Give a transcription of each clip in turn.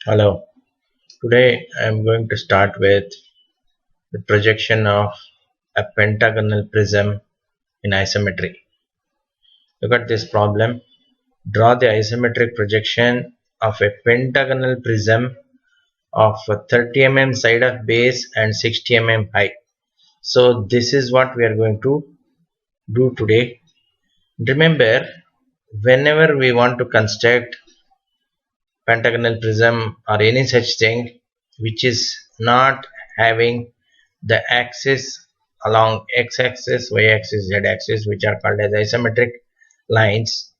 Hello. Today I am going to start with the projection of a pentagonal prism in isometry. Look at this problem. Draw the isometric projection of a pentagonal prism of 30 mm side of base and 60 mm height. So this is what we are going to do today. Remember, whenever we want to construct pentagonal prism or any such thing which is not having the axis along x-axis, y-axis, z-axis, which are called as isometric lines,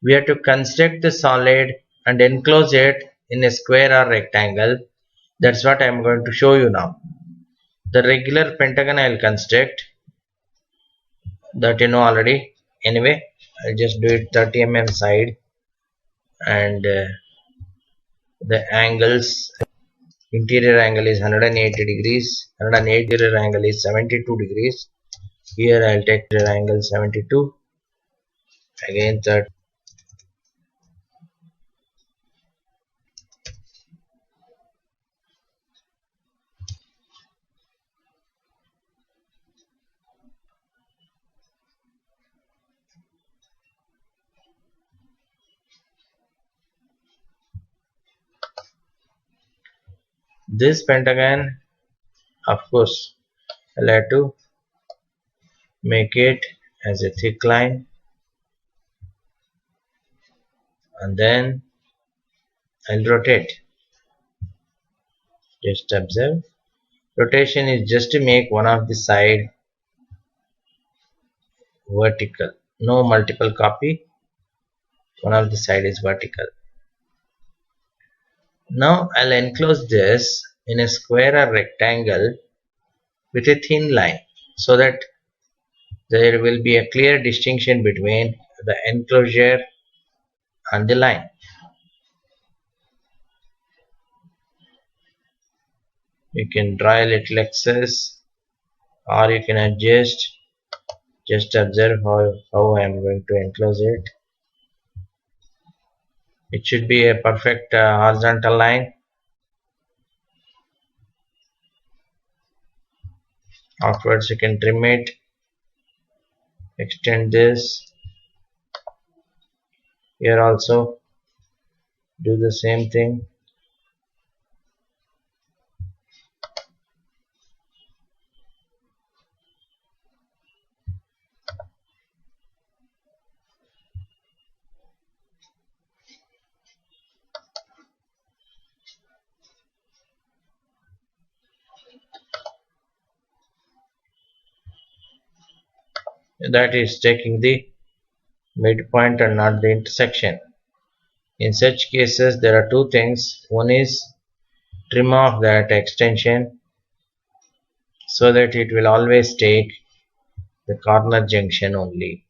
we have to construct the solid and enclose it in a square or rectangle. That's what I am going to show you now. The regular pentagon I will construct, that you know already. Anyway, I'll just do it 30 mm side, and the angles, interior angle is 180 degrees, 180 exterior angle is 72 degrees. Here I'll take the angle 72, again 30. This pentagon, of course, I'll have to make it as a thick line, and then I'll rotate. Just observe. Rotation is just to make one of the side vertical. No multiple copy. One of the side is vertical. Now I'll enclose this in a square or rectangle with a thin line, so that there will be a clear distinction between the enclosure and the line. You can draw a little excess, or you can adjust. Just observe how I am going to enclose it. It should be a perfect horizontal line. Afterwards you can trim it, extend this. Here also do the same thing. That is taking the midpoint and not the intersection. In such cases there are two things. One is trim off that extension so that it will always take the corner junction only.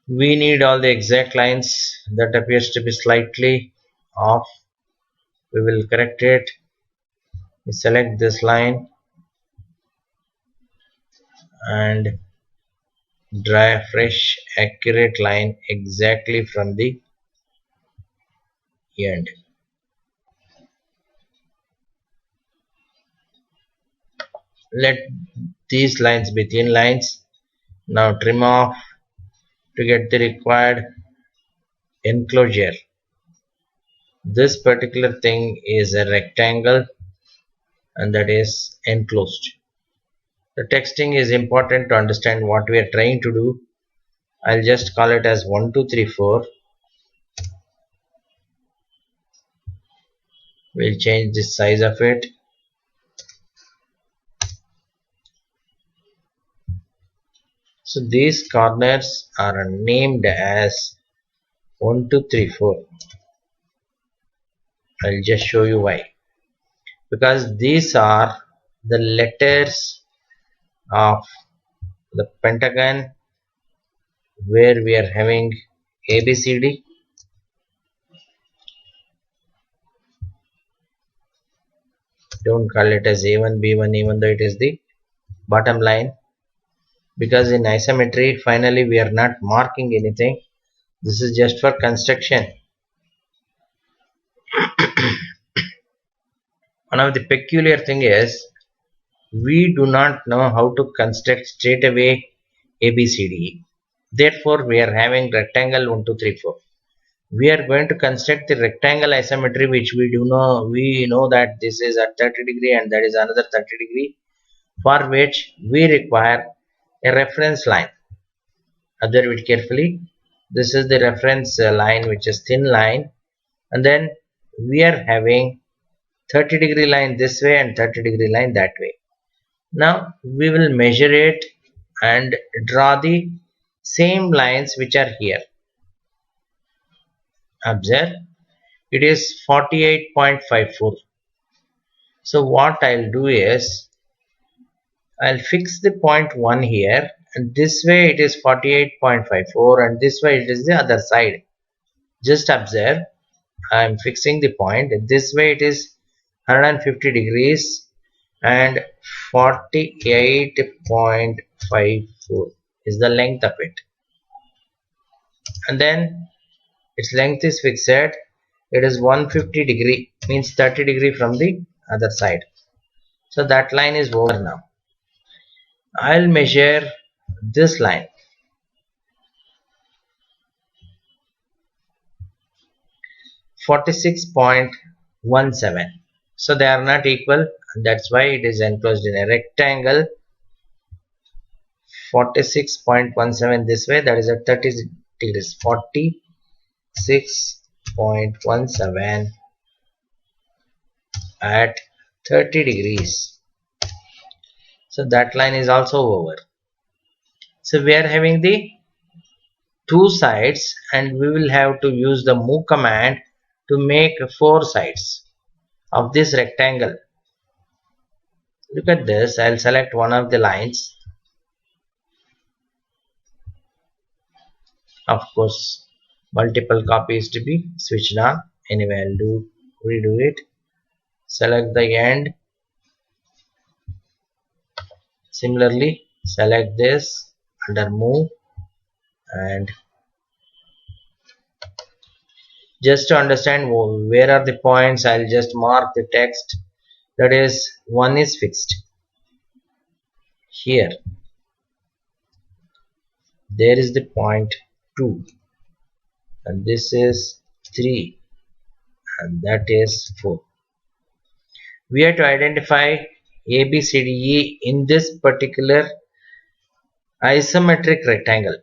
We need all the exact lines. That appears to be slightly off. We will correct it. We select this line and draw a fresh accurate line exactly from the end. Let these lines be thin lines. Now trim off to get the required enclosure. This particular thing is a rectangle, and that is enclosed. The texting is important to understand what we are trying to do. I'll just call it as 1 2 3 4. We'll change the size of it. So these corners are named as 1 2 3 4. I'll just show you why. Because these are the letters of the pentagon where we are having ABCD. Don't call it as A1 B1 even though it is the bottom line. because in isometry finally we are not marking anything. This is just for construction. One of the peculiar thing is we do not know how to construct straight away ABCD. Therefore, we are having rectangle 1, 2, 3, 4. We are going to construct the rectangle isometry, which we know that this is at 30 degree and that is another 30 degree, for which we require a reference line. Observe it carefully. This is the reference line, which is thin line, and then we are having 30 degree line this way and 30 degree line that way. Now we will measure it and draw the same lines which are here. Observe, it is 48.54. So what I'll do is I'll fix the point 1 here, and this way it is 48.54 and this way it is the other side. Just observe, I am fixing the point. This way it is 150 degrees and 48.54 is the length of it, and then its length is fixed. It is 150 degree, means 30 degree from the other side. So that line is over. Now I'll measure this line. 46.17. So they are not equal, and that's why it is enclosed in a rectangle. 46.17 this way, that is at 30 degrees. 46.17 at 30 degrees. So that line is also over. So we are having the two sides, and we will have to use the move command to make 4 sides of this rectangle. Look at this. I'll select one of the lines. Of course, multiple copies to be switched on. Anyway, I'll redo it. Select the end. Similarly, select this under move, and just to understand where are the points, I'll just mark the text. That is, 1 is fixed here. There is the point 2, and this is 3, and that is 4. We have to identify ABCDE in this particular isometric rectangle.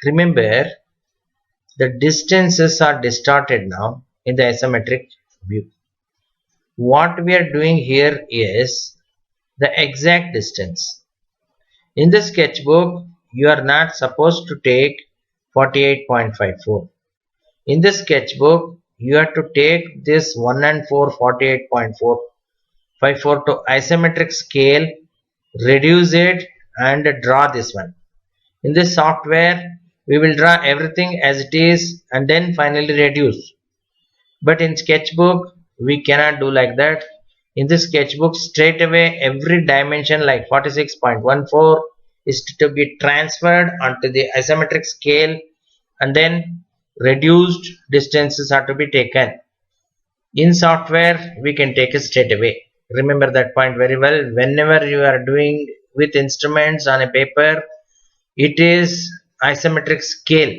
Remember, the distances are distorted now in the isometric view. What we are doing here is the exact distance. In the sketchbook, you are not supposed to take 48.54. In the sketchbook, you have to take this 1 and 4 48.454 to isometric scale, reduce it and draw this one. In this software, we will draw everything as it is and then finally reduce. But in sketchbook, we cannot do like that. In the sketchbook, straight away every dimension like 46.14 is to be transferred onto the isometric scale, and then reduced distances are to be taken. In software, we can take it straight away. Remember that point very well. Whenever you are doing with instruments on a paper, it is isometric scale.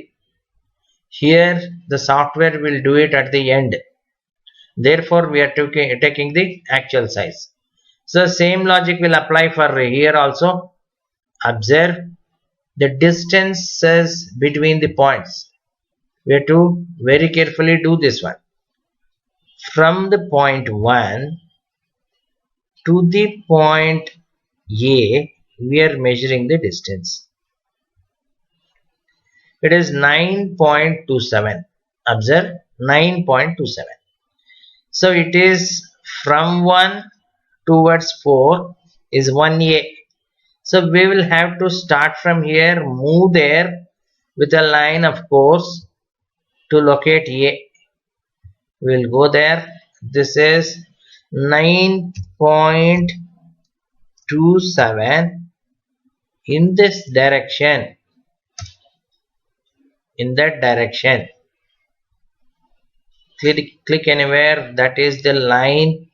Here the software will do it at the end. Therefore, we are taking the actual size. So same logic will apply for here also. Observe the distances between the points. We have to very carefully do this one. From the point 1 to the point A, we are measuring the distance. It is 9.27. Observe, 9.27. So it is from 1 towards 4 is 1A. So we will have to start from here, move there with a line, of course, to locate A. We will go there. This is 9.27 in this direction, in that direction, click anywhere. That is the line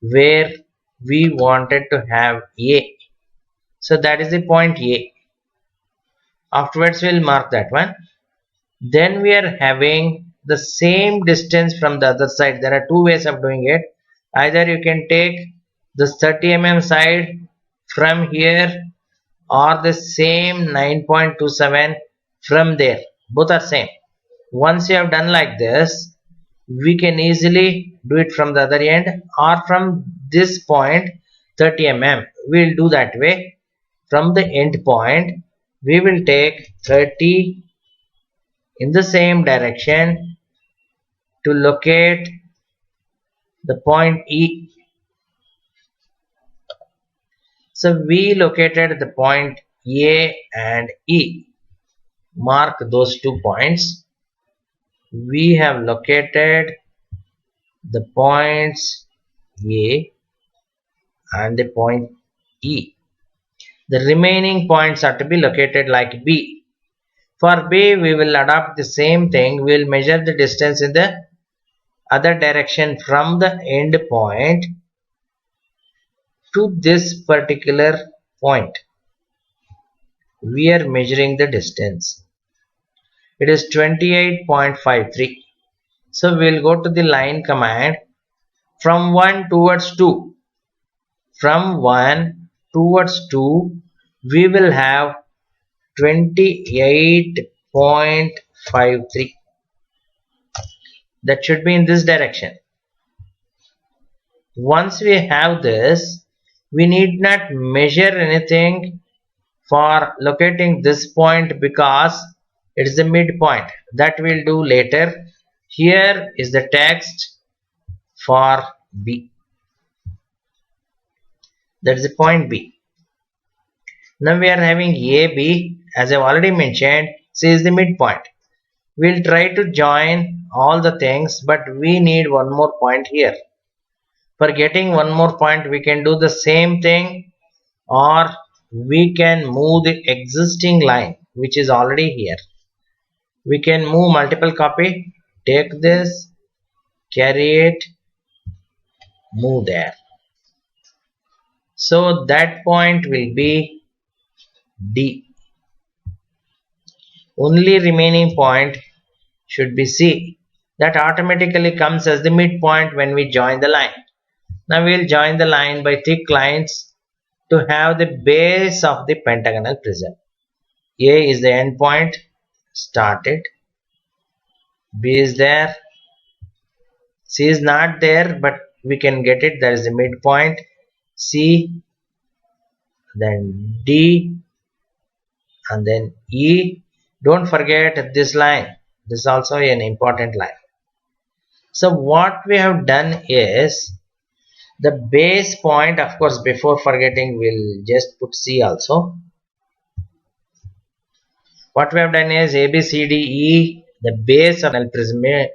where we wanted to have A. So that is the point A. Afterwards we'll mark that one. Then we are having the same distance from the other side. There are two ways of doing it. Either you can take this 30 mm side from here, or the same 9.27 from there. Both are same. Once you have done like this, we can easily do it from the other end, or from this point 30 mm. We'll do that way. From the end point we will take 30 in the same direction to locate the point E. So we located the point A and E. Mark those 2 points. We have located the points A and the point E. The remaining points are to be located like B. For B, we will adopt the same thing. We will measure the distance in the other direction from the end point to this particular point. We are measuring the distance. It is 28.53. So we will go to the line command from 1 towards 2. From 1 towards 2, we will have 28.53. That should be in this direction. Once we have this, we need not measure anything for locating this point because it is the midpoint. That we'll do later. Here is the text for B. That is the point B. Now we are having AB. As I have already mentioned, C is the midpoint. We'll try to join all the things, but we need one more point here. For getting one more point, we can do the same thing, or we can move the existing line which is already here. We can move multiple copy, take this, carry it, move there. So that point will be D. Only remaining point should be C. That automatically comes as the midpoint when we join the line. Now we will join the line by thick lines to have the base of the pentagonal prism. A is the end point, start it. B is there. C is not there, but we can get it. That is the midpoint. C, then D, and then E. Don't forget this line. This is also an important line. So what we have done is the base point. Of course, before forgetting, we'll just put C also. What we have done is A, B, C, D, E, the base of the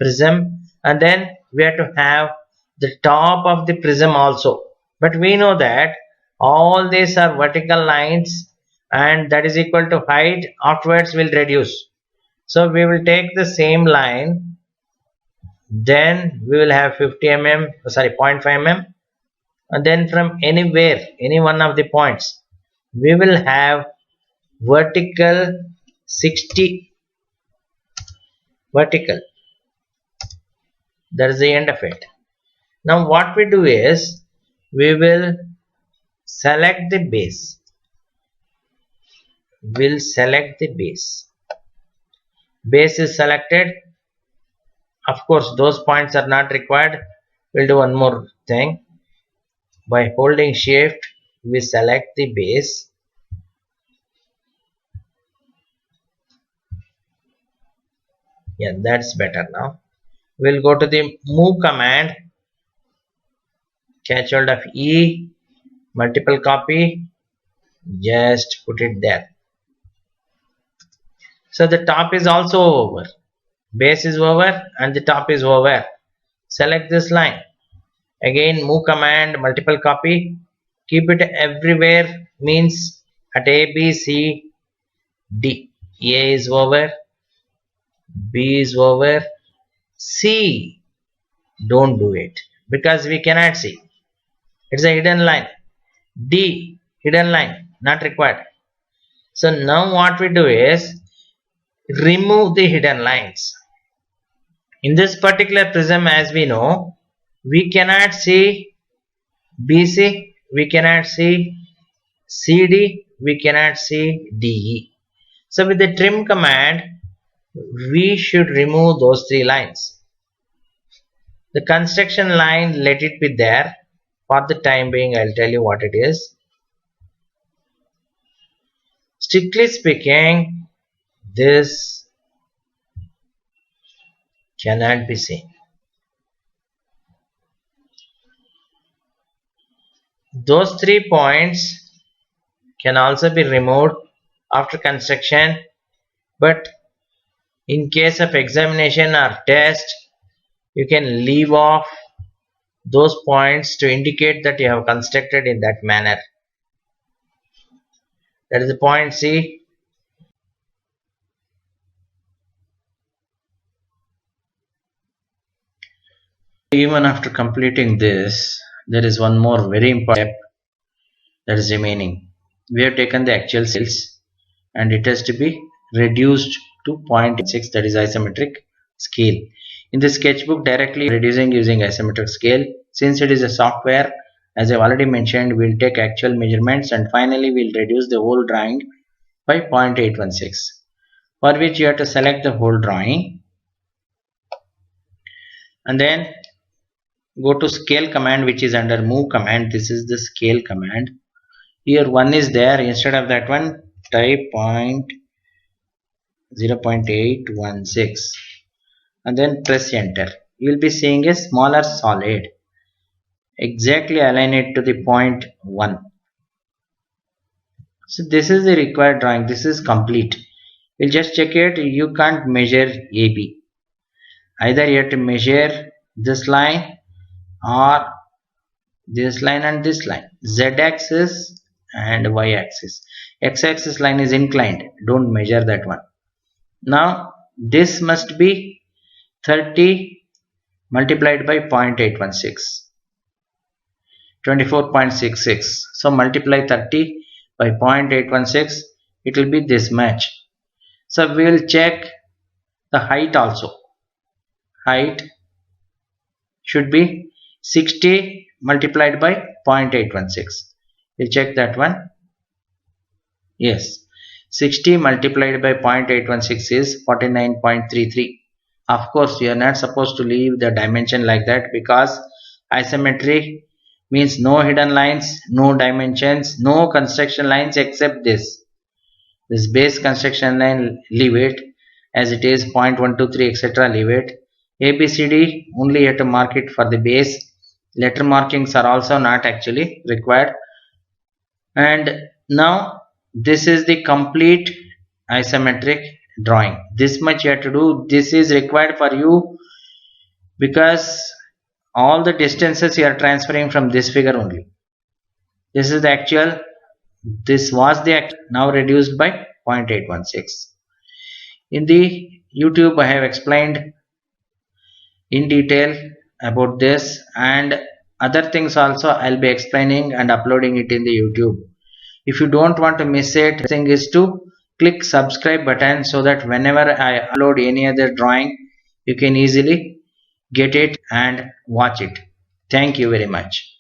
prism, and then we have to have the top of the prism also. But we know that all these are vertical lines, and that is equal to height. Afterwards will reduce. So we will take the same line, then we will have 50 mm, sorry 0.5 mm, and then from anywhere, any one of the points, we will have vertical 60 vertical. That is the end of it. Now what we do is we will select the base. We'll select the base. Base is selected. Of course, those points are not required. We'll do one more thing. By holding shift, we select the base. Yeah, that's better now. We'll go to the move command. Catch hold of E, multiple copy, just put it there. So the top is also over, base is over, and the top is over. Select this line. Again, move command, multiple copy, keep it everywhere, means at A, B, C, D. A is over, B is over, C. Don't do it because we cannot see. It's a hidden line. D, hidden line, not required. So now what we do is remove the hidden lines. In this particular prism, as we know, we cannot see BC, we cannot see CD, we cannot see DE. So with the trim command, we should remove those three lines. The construction line, let it be there. For the time being, I'll tell you what it is. Strictly speaking, this cannot be seen. Those 3 points can also be removed after construction, but in case of examination or test, you can leave off those points to indicate that you have constructed in that manner. That is the point C. Even after completing this, there is one more very important step that is remaining. We have taken the actual cells and it has to be reduced to 0.6, that is isometric scale. In the sketchbook, directly reducing using isometric scale. Since it is a software, as I have already mentioned, we'll take actual measurements and finally we'll reduce the whole drawing by 0.816, for which you have to select the whole drawing and then go to scale command, which is under move command. This is the scale command. Here one is there, instead of that one type 0.816 and then press enter. You will be seeing a smaller solid. Exactly align it to the point 1. So this is the required drawing. This is complete. We'll just check it. You can't measure AB. Either you have to measure this line or this line and this line. Z-axis and Y-axis. X-axis line is inclined. Don't measure that one. Now this must be 30 multiplied by 0.816. 24.66. So multiply 30 by 0.816. It will be this much. So we will check the height also. Height should be 60 multiplied by 0.816. We'll check that one. Yes, 60 multiplied by 0.816 is 49.33. Of course, you are not supposed to leave the dimension like that because isometry means no hidden lines, no dimensions, no construction lines except this. This base construction line, leave it as it is, 0.123 etc. leave it. ABCD only you have to mark it for the base. Letter markings are also not actually required. And now this is the complete isometric drawing. This much you have to do. This is required for you because all the distances you are transferring from this figure only. This is the actual. This was the actual, now reduced by 0.816. In the YouTube I have explained in detail about this, and other things also I'll be explaining and uploading it in the YouTube. If you don't want to miss it, the thing is to click subscribe button so that whenever I upload any other drawing, you can easily get it and watch it. Thank you very much.